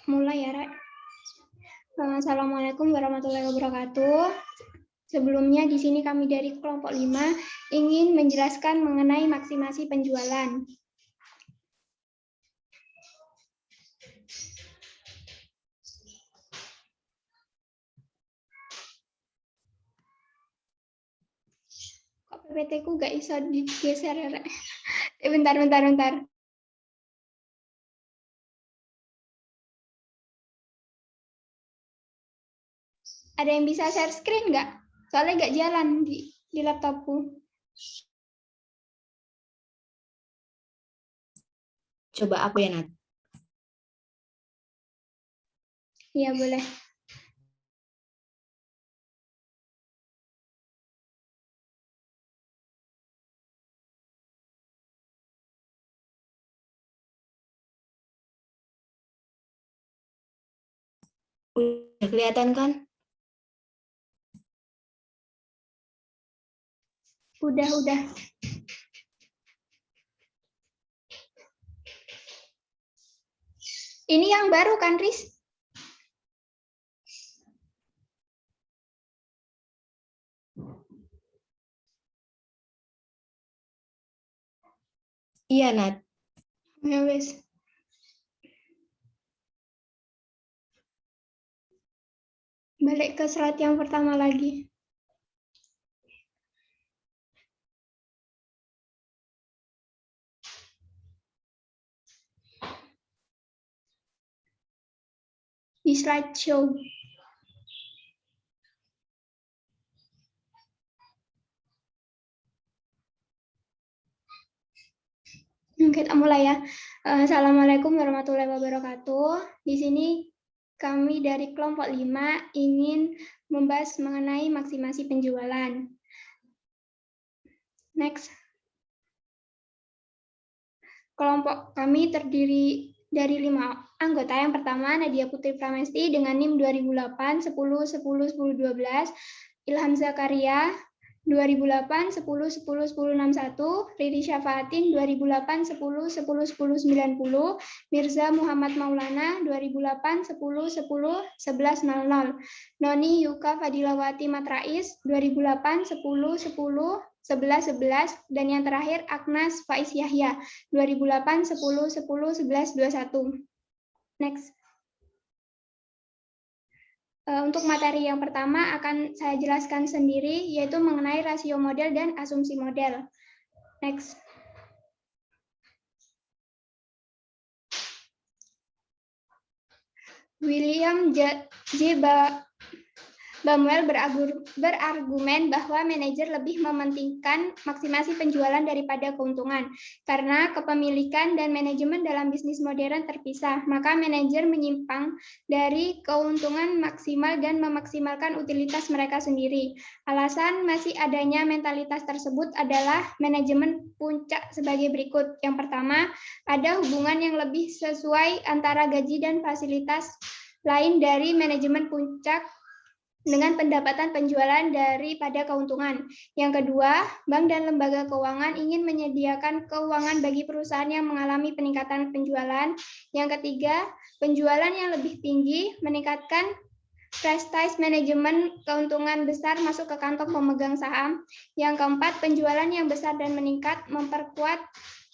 Mulai ya, Rek. Assalamualaikum warahmatullahi wabarakatuh. Sebelumnya di sini kami dari kelompok 5 ingin menjelaskan mengenai maksimasi penjualan. Kok PPT-ku nggak bisa digeser ya, Rek? Bentar. Ada yang bisa share screen nggak? Soalnya nggak jalan di laptopku. Coba aku ya, Nat. Iya, boleh. Udah kelihatan kan? Udah. Ini yang baru kan, Riz? Iya, Nat. Ya, wes. Balik ke slide yang pertama lagi. Di slideshow. Kita mulai ya. Assalamualaikum warahmatullahi wabarakatuh. Di sini kami dari kelompok 5 ingin membahas mengenai maksimasi penjualan. Next. Kelompok kami terdiri dari 5 anggota. Yang pertama, Nadia Putri Pramesti dengan NIM 2008 10 10 10 12, Ilham Zakaria 2008 10 10 10 61, Riri Syafaatin 2008 10 10 10 90, Mirza Muhammad Maulana 2008 10 10 11 00, Noni Yuka Fadilawati Matrais 2008 10 10 11 11, dan yang terakhir Agnes Faiz Yahya 2008 10 10 11 21. Next. Untuk materi yang pertama akan saya jelaskan sendiri, yaitu mengenai rasio model dan asumsi model. Next. William J. Bamuel berargumen bahwa manajer lebih mementingkan maksimasi penjualan daripada keuntungan. Karena kepemilikan dan manajemen dalam bisnis modern terpisah, maka manajer menyimpang dari keuntungan maksimal dan memaksimalkan utilitas mereka sendiri. Alasan masih adanya mentalitas tersebut adalah manajemen puncak sebagai berikut. Yang pertama, ada hubungan yang lebih sesuai antara gaji dan fasilitas lain dari manajemen puncak dengan pendapatan penjualan daripada keuntungan. Yang kedua, bank dan lembaga keuangan ingin menyediakan keuangan bagi perusahaan yang mengalami peningkatan penjualan. Yang ketiga, penjualan yang lebih tinggi meningkatkan prestige manajemen keuntungan besar masuk ke kantong pemegang saham. Yang keempat, penjualan yang besar dan meningkat memperkuat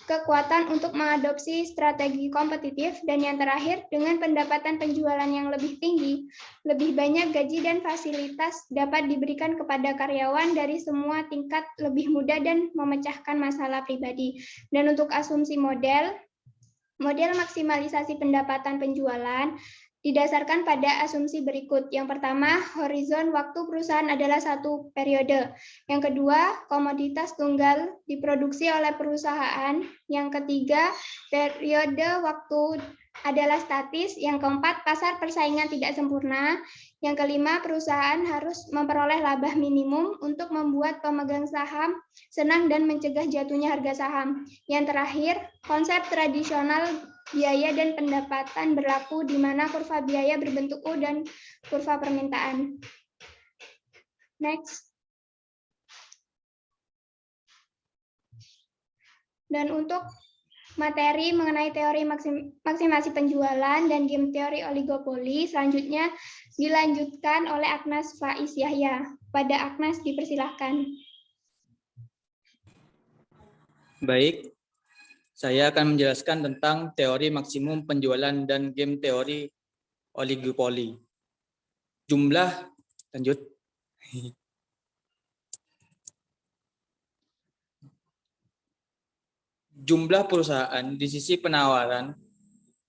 kekuatan untuk mengadopsi strategi kompetitif. Dan yang terakhir, dengan pendapatan penjualan yang lebih tinggi, lebih banyak gaji dan fasilitas dapat diberikan kepada karyawan dari semua tingkat lebih mudah dan memecahkan masalah pribadi. Dan untuk asumsi model maksimalisasi pendapatan penjualan didasarkan pada asumsi berikut. Yang pertama, horizon waktu perusahaan adalah 1 periode. Yang kedua, komoditas tunggal diproduksi oleh perusahaan. Yang ketiga, periode waktu adalah statis. Yang keempat, pasar persaingan tidak sempurna. Yang kelima, perusahaan harus memperoleh laba minimum untuk membuat pemegang saham senang dan mencegah jatuhnya harga saham. Yang terakhir, konsep tradisional biaya dan pendapatan berlaku di mana kurva biaya berbentuk U dan kurva permintaan. Next. Dan untuk materi mengenai teori maksimasi penjualan dan game teori oligopoli. Selanjutnya dilanjutkan oleh Agnes Faiz Yahya. Pada Agnes dipersilahkan. Baik, saya akan menjelaskan tentang teori maksimum penjualan dan game teori oligopoli. Jumlah perusahaan di sisi penawaran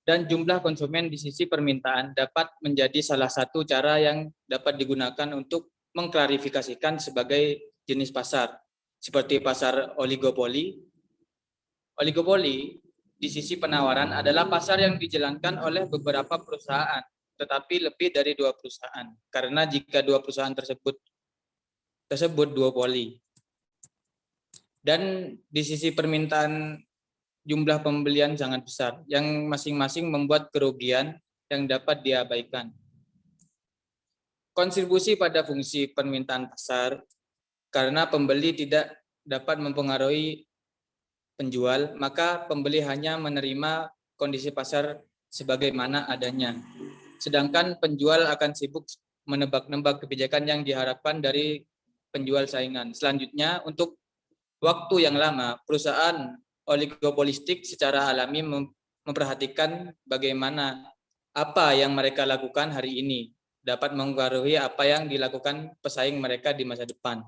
dan jumlah konsumen di sisi permintaan dapat menjadi salah satu cara yang dapat digunakan untuk mengklarifikasikan sebagai jenis pasar, seperti pasar oligopoli. Oligopoli di sisi penawaran adalah pasar yang dijalankan oleh beberapa perusahaan, tetapi lebih dari 2 perusahaan, karena jika 2 perusahaan tersebut duopoli. Dan di sisi permintaan, jumlah pembelian sangat besar, yang masing-masing membuat kerugian yang dapat diabaikan. Kontribusi pada fungsi permintaan pasar, karena pembeli tidak dapat mempengaruhi penjual, maka pembeli hanya menerima kondisi pasar sebagaimana adanya. Sedangkan penjual akan sibuk menebak-nebak kebijakan yang diharapkan dari penjual saingan. Selanjutnya, untuk waktu yang lama, perusahaan oligopolistik secara alami memperhatikan bagaimana apa yang mereka lakukan hari ini dapat mempengaruhi apa yang dilakukan pesaing mereka di masa depan.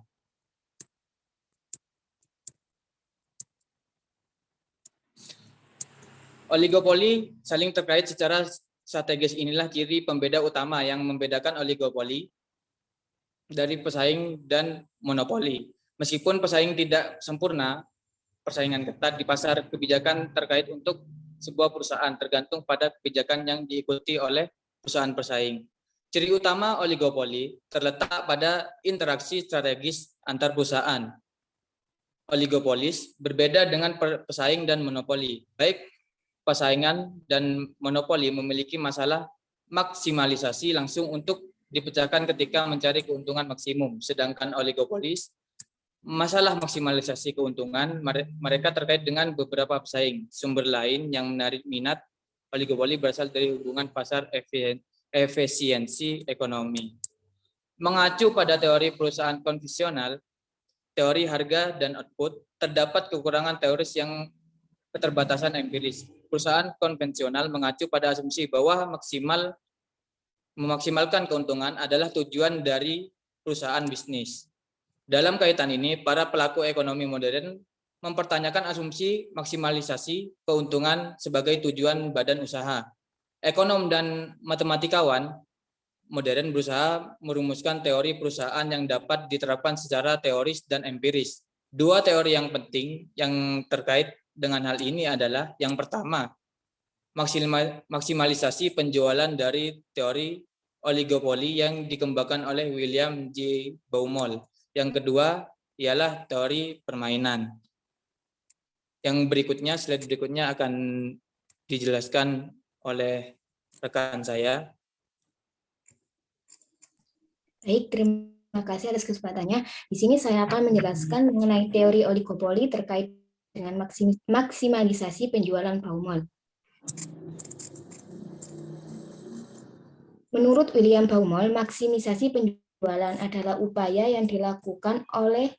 Oligopoli saling terkait secara strategis. Inilah ciri pembeda utama yang membedakan oligopoli dari pesaing dan monopoli. Meskipun pesaing tidak sempurna, persaingan ketat di pasar, kebijakan terkait untuk sebuah perusahaan tergantung pada kebijakan yang diikuti oleh perusahaan pesaing. Ciri utama oligopoli terletak pada interaksi strategis antar perusahaan. Oligopolis berbeda dengan pesaing dan monopoli. Baik persaingan dan monopoli memiliki masalah maksimalisasi langsung untuk dipecahkan ketika mencari keuntungan maksimum, sedangkan oligopolis masalah maksimalisasi keuntungan mereka terkait dengan beberapa pesaing. Sumber lain yang menarik minat oligopoli berasal dari hubungan pasar efisiensi ekonomi. Mengacu pada teori perusahaan konvensional, teori harga dan output, terdapat kekurangan teoris yang keterbatasan empiris. Perusahaan konvensional mengacu pada asumsi bahwa memaksimalkan keuntungan adalah tujuan dari perusahaan bisnis. Dalam kaitan ini, para pelaku ekonomi modern mempertanyakan asumsi maksimalisasi keuntungan sebagai tujuan badan usaha. Ekonom dan matematikawan modern berusaha merumuskan teori perusahaan yang dapat diterapkan secara teoris dan empiris. Dua teori yang penting yang terkait dengan hal ini adalah yang pertama, maksimalisasi penjualan dari teori oligopoli yang dikembangkan oleh William J. Baumol. Yang kedua ialah teori permainan. Yang berikutnya, slide berikutnya akan dijelaskan oleh rekan saya. Baik, terima kasih atas kesempatannya. Di sini saya akan menjelaskan mengenai teori oligopoli terkait dengan maksimalisasi penjualan Baumol. Menurut William Baumol, maksimisasi penjualan adalah upaya yang dilakukan oleh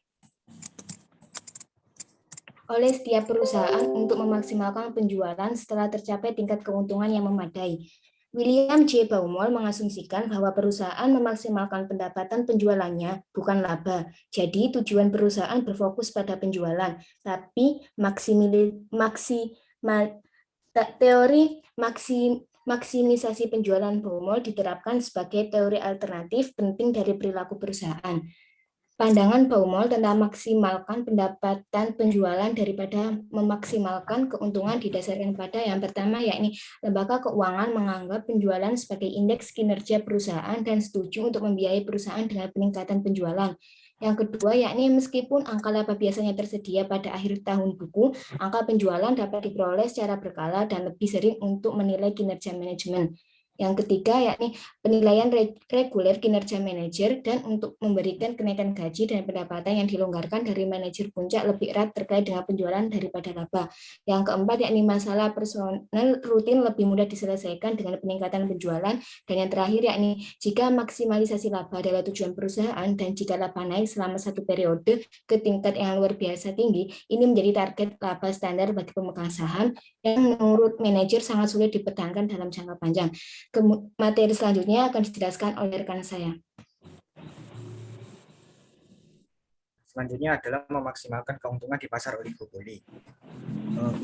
setiap perusahaan untuk memaksimalkan penjualan setelah tercapai tingkat keuntungan yang memadai. William J. Baumol mengasumsikan bahwa perusahaan memaksimalkan pendapatan penjualannya, bukan laba. Jadi tujuan perusahaan berfokus pada penjualan, tapi teori maksimisasi penjualan Baumol diterapkan sebagai teori alternatif penting dari perilaku perusahaan. Pandangan Baumol tentang maksimalkan pendapatan penjualan daripada memaksimalkan keuntungan didasarkan pada yang pertama, yakni lembaga keuangan menganggap penjualan sebagai indeks kinerja perusahaan dan setuju untuk membiayai perusahaan dengan peningkatan penjualan. Yang kedua, yakni meskipun angka laba biasanya tersedia pada akhir tahun buku, angka penjualan dapat diperoleh secara berkala dan lebih sering untuk menilai kinerja manajemen. Yang ketiga yakni penilaian reguler kinerja manajer dan untuk memberikan kenaikan gaji dan pendapatan yang dilonggarkan dari manajer puncak lebih erat terkait dengan penjualan daripada laba. Yang keempat yakni masalah personel rutin lebih mudah diselesaikan dengan peningkatan penjualan. Dan yang terakhir yakni jika maksimalisasi laba adalah tujuan perusahaan dan jika laba naik selama satu periode ke tingkat yang luar biasa tinggi, ini menjadi target laba standar bagi pemegang saham yang menurut manajer sangat sulit dipertahankan dalam jangka panjang. Materi selanjutnya akan dijelaskan oleh rekan saya. Selanjutnya adalah memaksimalkan keuntungan di pasar oligopoli.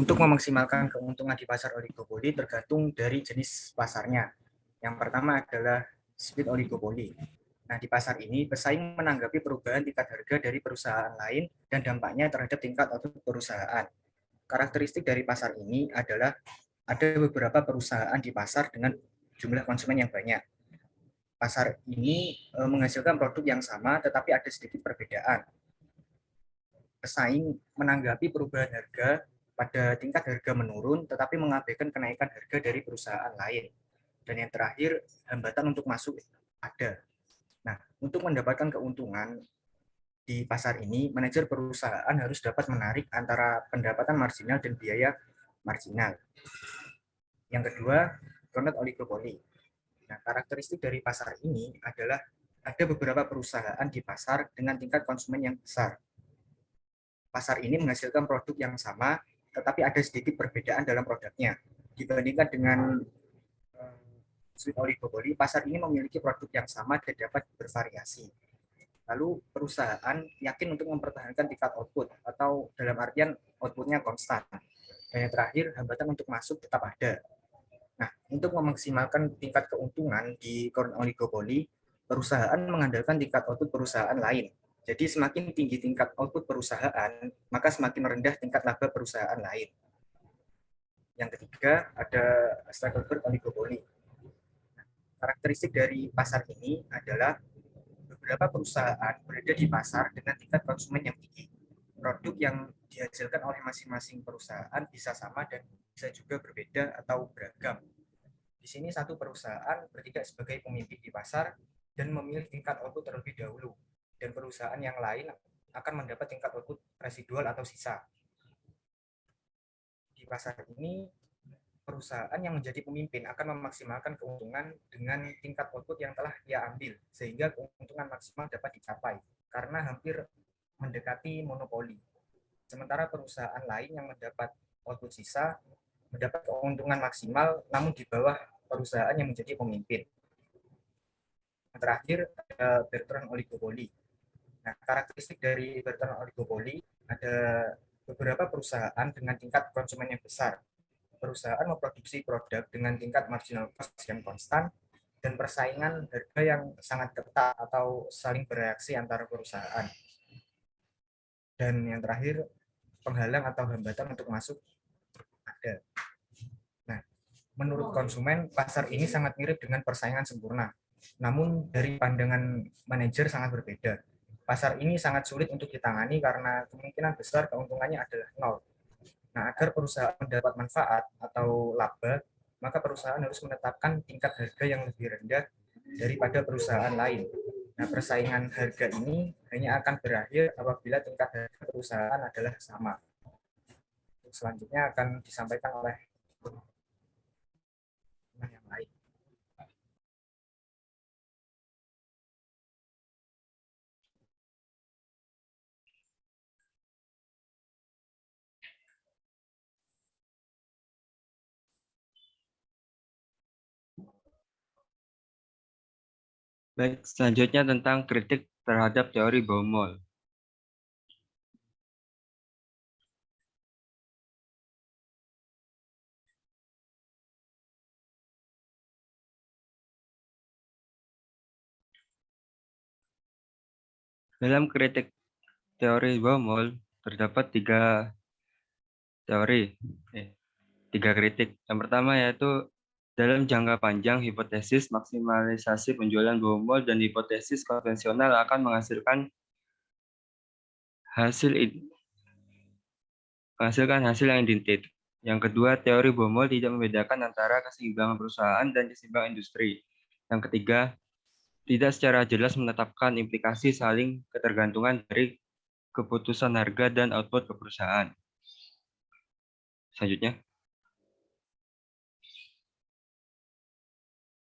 Untuk memaksimalkan keuntungan di pasar oligopoli tergantung dari jenis pasarnya. Yang pertama adalah speed oligopoli. Nah, di pasar ini pesaing menanggapi perubahan tingkat harga dari perusahaan lain dan dampaknya terhadap tingkat output perusahaan. Karakteristik dari pasar ini adalah ada beberapa perusahaan di pasar dengan jumlah konsumen yang banyak. Pasar ini menghasilkan produk yang sama tetapi ada sedikit perbedaan. Pesaing menanggapi perubahan harga pada tingkat harga menurun tetapi mengabaikan kenaikan harga dari perusahaan lain. Dan yang terakhir, hambatan untuk masuk ada. Nah, untuk mendapatkan keuntungan di pasar ini, manajer perusahaan harus dapat menarik antara pendapatan marginal dan biaya marginal. Yang kedua, dominant oligopoli. Nah, karakteristik dari pasar ini adalah ada beberapa perusahaan di pasar dengan tingkat konsumen yang besar. Pasar ini menghasilkan produk yang sama, tetapi ada sedikit perbedaan dalam produknya. Dibandingkan dengan speed oligopoli, pasar ini memiliki produk yang sama dan dapat bervariasi. Lalu perusahaan yakin untuk mempertahankan tingkat output atau dalam artian outputnya konstan. Dan yang terakhir, hambatan untuk masuk tetap ada. Nah, untuk memaksimalkan tingkat keuntungan di current oligopoli, perusahaan mengandalkan tingkat output perusahaan lain. Jadi semakin tinggi tingkat output perusahaan, maka semakin rendah tingkat laba perusahaan lain. Yang ketiga, ada stakeholder oligopoli. Karakteristik dari pasar ini adalah beberapa perusahaan berada di pasar dengan tingkat konsumen yang tinggi. Produk yang dihasilkan oleh masing-masing perusahaan bisa sama dan bisa juga berbeda atau beragam. Di sini satu perusahaan bertindak sebagai pemimpin di pasar dan memilih tingkat output terlebih dahulu, dan perusahaan yang lain akan mendapat tingkat output residual atau sisa. Di pasar ini, perusahaan yang menjadi pemimpin akan memaksimalkan keuntungan dengan tingkat output yang telah ia ambil, sehingga keuntungan maksimal dapat dicapai, karena hampir mendekati monopoli. Sementara perusahaan lain yang mendapat output sisa mendapat keuntungan maksimal namun di bawah perusahaan yang menjadi pemimpin. Yang terakhir, ada Bertrand oligopoli. Nah, karakteristik dari Bertrand oligopoli ada beberapa perusahaan dengan tingkat konsumen yang besar. Perusahaan memproduksi produk dengan tingkat marginal cost yang konstan dan persaingan harga yang sangat ketat atau saling bereaksi antara perusahaan. Dan yang terakhir, penghalang atau hambatan untuk masuk ada. Nah, menurut konsumen, pasar ini sangat mirip dengan persaingan sempurna. Namun dari pandangan manajer sangat berbeda. Pasar ini sangat sulit untuk ditangani karena kemungkinan besar keuntungannya adalah nol. Nah, agar perusahaan mendapat manfaat atau laba, maka perusahaan harus menetapkan tingkat harga yang lebih rendah daripada perusahaan lain. Nah, persaingan harga ini hanya akan berakhir apabila tingkat harga perusahaan adalah sama. Selanjutnya akan disampaikan oleh yang lain. Baik, selanjutnya tentang kritik terhadap teori Baumol. Dalam kritik teori Baumol terdapat tiga kritik. Yang pertama yaitu dalam jangka panjang hipotesis maksimalisasi penjualan Baumol dan hipotesis konvensional akan menghasilkan hasil yang Yang kedua, teori Baumol tidak membedakan antara keseimbangan perusahaan dan keseimbangan industri. Yang ketiga, tidak secara jelas menetapkan implikasi saling ketergantungan dari keputusan harga dan output ke perusahaan. Selanjutnya,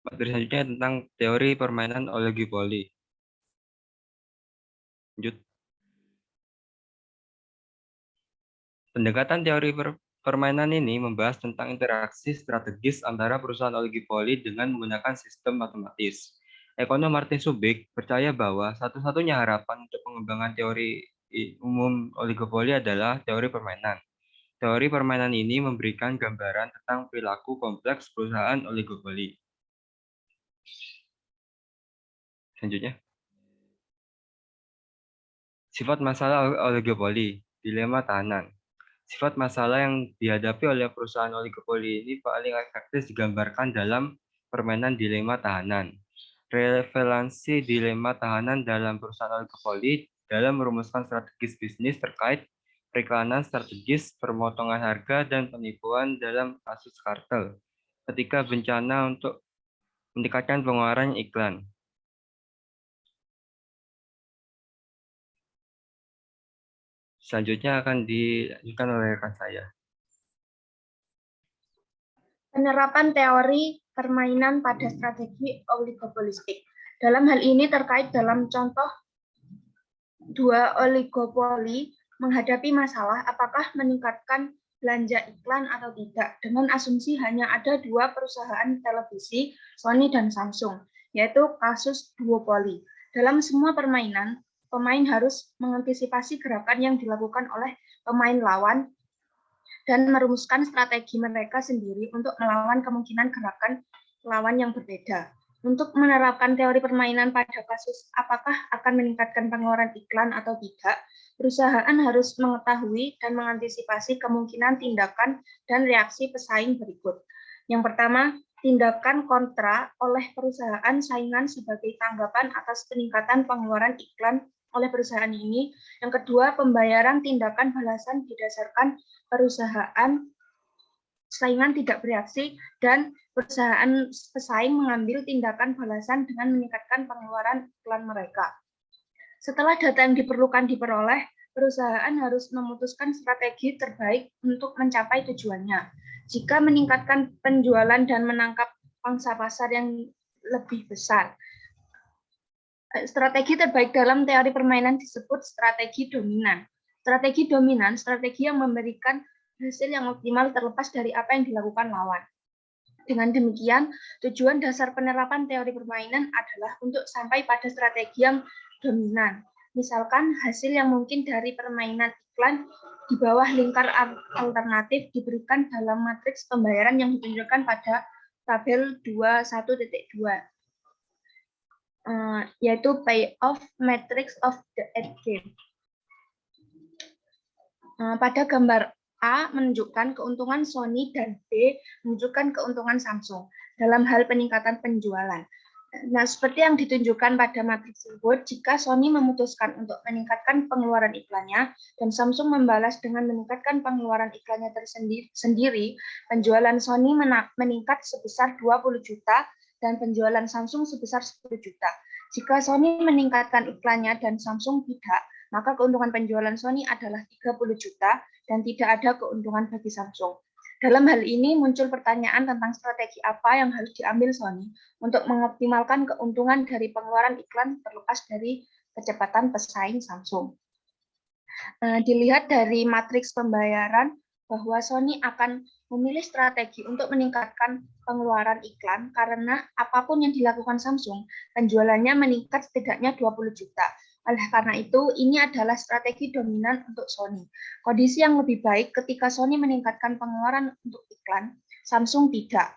materi selanjutnya tentang teori permainan oligopoli. Lanjut. Pendekatan teori permainan ini membahas tentang interaksi strategis antara perusahaan oligopoli dengan menggunakan sistem matematis. Ekonom Martin Subic percaya bahwa satu-satunya harapan untuk pengembangan teori umum oligopoli adalah teori permainan. Teori permainan ini memberikan gambaran tentang perilaku kompleks perusahaan oligopoli. Selanjutnya, sifat masalah oligopoli, dilema tahanan. Sifat masalah yang dihadapi oleh perusahaan oligopoli ini paling efektif digambarkan dalam permainan dilema tahanan. Relevansi dilema tahanan dalam perusahaan oligopoli dalam merumuskan strategis bisnis terkait periklanan strategis, pemotongan harga, dan penipuan dalam kasus kartel ketika bencana untuk meningkatkan pengeluaran iklan. Selanjutnya akan dilanjutkan oleh rekan saya. Penerapan teori permainan pada strategi oligopolistik. Dalam hal ini terkait dalam contoh dua oligopoli menghadapi masalah apakah meningkatkan belanja iklan atau tidak, dengan asumsi hanya ada dua perusahaan televisi, Sony dan Samsung, yaitu kasus duopoli. Dalam semua permainan, pemain harus mengantisipasi gerakan yang dilakukan oleh pemain lawan dan merumuskan strategi mereka sendiri untuk melawan kemungkinan gerakan lawan yang berbeda. Untuk menerapkan teori permainan pada kasus apakah akan meningkatkan pengeluaran iklan atau tidak, perusahaan harus mengetahui dan mengantisipasi kemungkinan tindakan dan reaksi pesaing berikut. Yang pertama, tindakan kontra oleh perusahaan saingan sebagai tanggapan atas peningkatan pengeluaran iklan oleh perusahaan ini. Yang kedua, pembayaran tindakan balasan didasarkan perusahaan saingan tidak bereaksi dan perusahaan pesaing mengambil tindakan balasan dengan meningkatkan pengeluaran iklan mereka. Setelah data yang diperlukan diperoleh, perusahaan harus memutuskan strategi terbaik untuk mencapai tujuannya. Jika meningkatkan penjualan dan menangkap pangsa pasar yang lebih besar, strategi terbaik dalam teori permainan disebut strategi dominan. Strategi dominan, strategi yang memberikan hasil yang optimal terlepas dari apa yang dilakukan lawan. Dengan demikian, tujuan dasar penerapan teori permainan adalah untuk sampai pada strategi yang dominan. Misalkan, hasil yang mungkin dari permainan iklan di bawah lingkar alternatif diberikan dalam matriks pembayaran yang ditunjukkan pada tabel 21.2. Yaitu payoff matrix of the end game. Pada gambar A menunjukkan keuntungan Sony dan B menunjukkan keuntungan Samsung dalam hal peningkatan penjualan. Nah, seperti yang ditunjukkan pada matriks tersebut, jika Sony memutuskan untuk meningkatkan pengeluaran iklannya dan Samsung membalas dengan meningkatkan pengeluaran iklannya tersendiri, penjualan Sony meningkat sebesar 20 juta dan penjualan Samsung sebesar 10 juta. Jika Sony meningkatkan iklannya dan Samsung tidak, maka keuntungan penjualan Sony adalah 30 juta dan tidak ada keuntungan bagi Samsung. Dalam hal ini muncul pertanyaan tentang strategi apa yang harus diambil Sony untuk mengoptimalkan keuntungan dari pengeluaran iklan terlepas dari kecepatan pesaing Samsung. Dilihat dari matriks pembayaran bahwa Sony akan memilih strategi untuk meningkatkan pengeluaran iklan karena apapun yang dilakukan Samsung, penjualannya meningkat setidaknya 20 juta. Oleh karena itu, ini adalah strategi dominan untuk Sony. Kondisi yang lebih baik ketika Sony meningkatkan pengeluaran untuk iklan, Samsung tidak.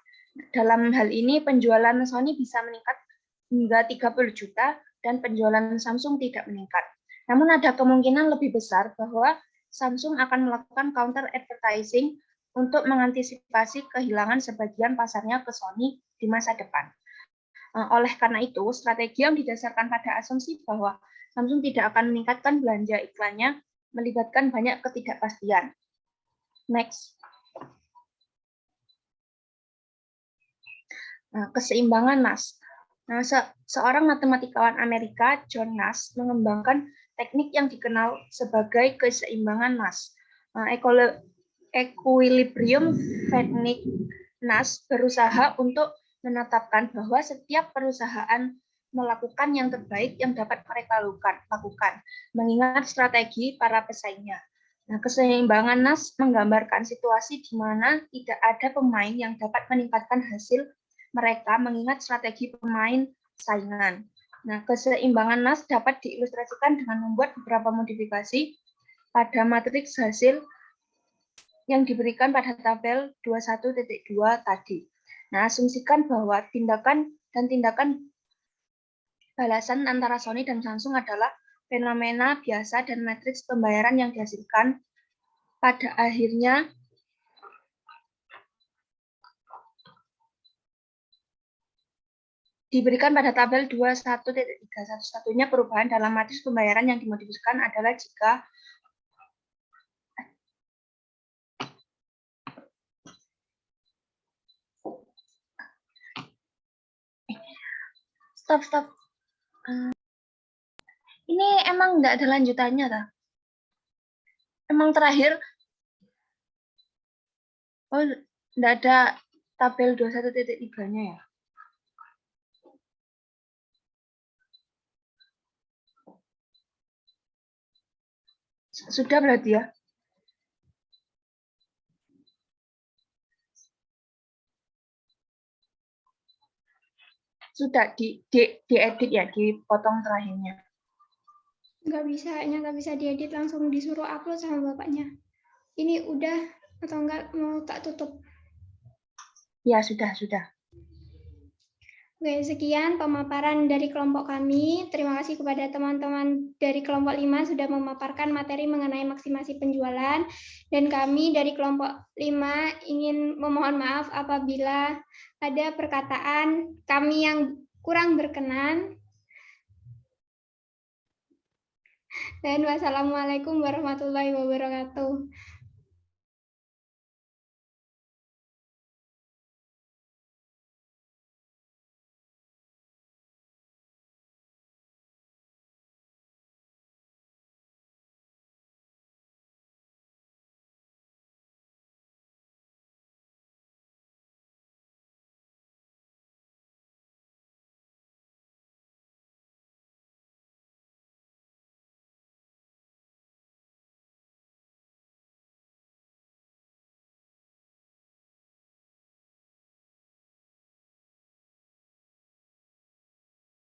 Dalam hal ini, penjualan Sony bisa meningkat hingga 30 juta dan penjualan Samsung tidak meningkat. Namun ada kemungkinan lebih besar bahwa Samsung akan melakukan counter advertising untuk mengantisipasi kehilangan sebagian pasarnya ke Sony di masa depan. Oleh karena itu, strategi yang didasarkan pada asumsi bahwa Samsung tidak akan meningkatkan belanja iklannya melibatkan banyak ketidakpastian. Next. Nah, keseimbangan Nash. Nah, seorang matematikawan Amerika, John Nash, mengembangkan teknik yang dikenal sebagai keseimbangan Nash. Nah, equilibrium teknik Nash berusaha untuk menetapkan bahwa setiap perusahaan melakukan yang terbaik yang dapat mereka lakukan, mengingat strategi para pesaingnya. Nah, keseimbangan Nash menggambarkan situasi di mana tidak ada pemain yang dapat meningkatkan hasil mereka mengingat strategi pemain saingan. Nah, keseimbangan Nash dapat diilustrasikan dengan membuat beberapa modifikasi pada matriks hasil yang diberikan pada tabel 21.2 tadi. Nah, asumsikan bahwa tindakan balasan antara Sony dan Samsung adalah fenomena biasa dan matriks pembayaran yang dihasilkan pada akhirnya diberikan pada tabel 21.3. Satu-satunya perubahan dalam matriks pembayaran yang dimodifikasikan adalah jika stop. Ini emang nggak ada lanjutannya, tak? Emang terakhir, oh nggak ada tabel 21.3-nya ya? Sudah berarti ya? Sudah diedit ya, dipotong terakhirnya. Nggak bisa diedit, langsung disuruh upload sama bapaknya. Ini udah atau enggak mau tak tutup? Ya, sudah. Oke, sekian pemaparan dari kelompok kami. Terima kasih kepada teman-teman dari kelompok 5 sudah memaparkan materi mengenai maksimasi penjualan. Dan kami dari kelompok 5 ingin memohon maaf apabila ada perkataan kami yang kurang berkenan. Dan wassalamualaikum warahmatullahi wabarakatuh.